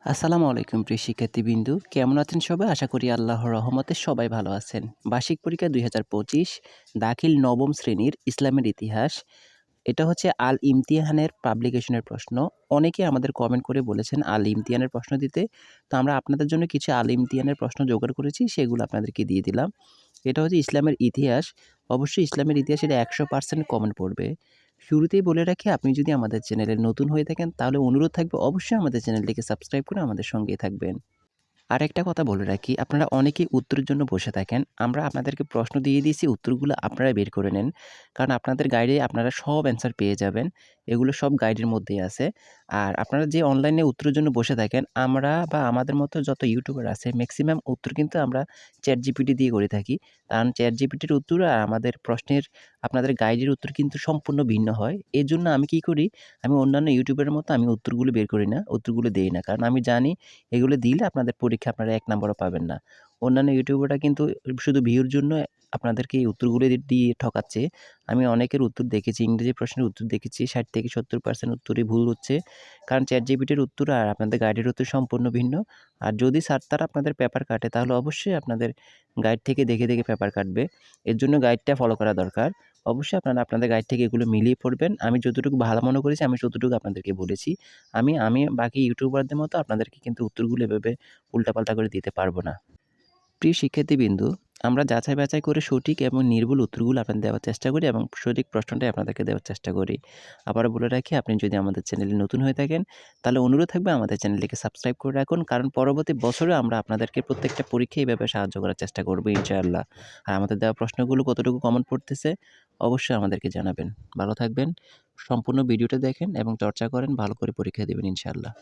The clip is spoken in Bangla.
আসসালামু আলাইকুম প্রিয় শিক্ষার্থীবৃন্দু। কেমন আছেন সবাই? আশা করি আল্লাহর রহমতে সবাই ভালো আছেন। বার্ষিক পরীক্ষা ২০২৫ দাখিল নবম শ্রেণীর ইসলামের ইতিহাস। এটা হচ্ছে আল ইমতিহানের পাবলিকেশনের প্রশ্ন। অনেকেই আমাদের কমেন্ট করে বলেছেন আল ইমতিহানের প্রশ্ন দিতে। তো আমরা আপনাদের জন্য কিছু আল ইমতিহানের প্রশ্ন জোগাড় করেছি, সেগুলো আপনাদেরকে দিয়ে দিলাম। এটা হচ্ছে ইসলামের ইতিহাস। অবশ্যই ইসলামের ইতিহাস এটা ১০০% কমন পড়বে। শুরুতেই বলে রাখি, আপনি যদি আমাদের চ্যানেলে নতুন হয়ে থাকেন তাহলে অনুরোধ থাকবে অবশ্যই আমাদের চ্যানেলটিকে সাবস্ক্রাইব করে আমাদের সঙ্গেই থাকবেন। আরেকটা কথা বলে রাখি, আপনারা অনেকেই উত্তরের জন্য বসে থাকেন। আমরা আপনাদেরকে প্রশ্ন দিয়ে দিয়েছি, উত্তরগুলো আপনারা বের করে নেন। কারণ আপনাদের গাইডে আপনারা সব অ্যান্সার পেয়ে যাবেন। এগুলো সব গাইডের মধ্যেই আছে। আর আপনারা যে অনলাইনে উত্তরের জন্য বসে থাকেন, আমরা বা আমাদের মতো যত ইউটিউবার আছে মেক্সিমাম উত্তর কিন্তু আমরা ChatGPT দিয়ে করে থাকি। কারণ ChatGPTর উত্তর আর আমাদের প্রশ্নের আপনাদের গাইডের উত্তর কিন্তু সম্পূর্ণ ভিন্ন হয়। এজন্য আমি কি করি, আমি অন্যান্য ইউটিউবারের মতো আমি উত্তরগুলো বের করি না, উত্তরগুলো দেই না। কারণ আমি জানি এগুলো দিলে আপনাদের পরীক্ষায় আপনারা ১ নাম্বারও পাবেন না। অন্যান্য ইউটিউবাররা কিন্তু শুধু ভিউর জন্য আপনাদেরকে এই উত্তরগুলো দিয়ে ঠকাচ্ছে। আমি অনেকের উত্তর দেখেছি, ইংরেজি প্রশ্নের উত্তর দেখেছি ৬০-৭০% উত্তরই ভুল হচ্ছে। কারণ ChatGPTর উত্তর আর আপনাদের গাইডের উত্তর সম্পূর্ণ ভিন্ন। আর যদি স্যার তারা আপনাদের পেপার কাটে তাহলে অবশ্যই আপনাদের গাইড থেকে দেখে পেপার কাটবে। এর জন্য গাইডটা ফলো করা দরকার। অবশ্যই আপনারা আপনাদের গাইড থেকে এগুলো মিলিয়ে পড়বেন। আমি যতটুকু ভালো মনে করেছি আমি ততটুকু আপনাদেরকে বলেছি। আমি বাকি ইউটিউবারদের মতো আপনাদেরকে কিন্তু উত্তরগুলো এভাবে উল্টাপাল্টা করে দিতে পারব না। প্রিয় শিক্ষার্থীবৃন্দু, আমরা যাচাই-বাছাই করে সঠিক এবং নির্ভুল উত্তরগুলো আপনাদের দেওয়ার চেষ্টা করি এবং সঠিক প্রশ্নটাই আপনাদেরকে দেওয়ার চেষ্টা করি। আবারও বলে রাখি, আপনি যদি আমাদের চ্যানেলে নতুন হয়ে থাকেন তাহলে অনুরোধ থাকবে আমাদের চ্যানেলটিকে সাবস্ক্রাইব করে রাখুন। কারণ পরবর্তী বছরেও আমরা আপনাদেরকে প্রত্যেকটা পরীক্ষায় এভাবে সাহায্য করার চেষ্টা করব ইনশাআল্লাহ। আর আমাদের দেওয়া প্রশ্নগুলো কতটুকু কমন পড়তেছে অবশ্যই আমাদেরকে জানাবেন। ভালো থাকবেন। সম্পূর্ণ ভিডিওটা দেখেন এবং চর্চা করেন, ভালো করে পরীক্ষা দিবেন ইনশাআল্লাহ।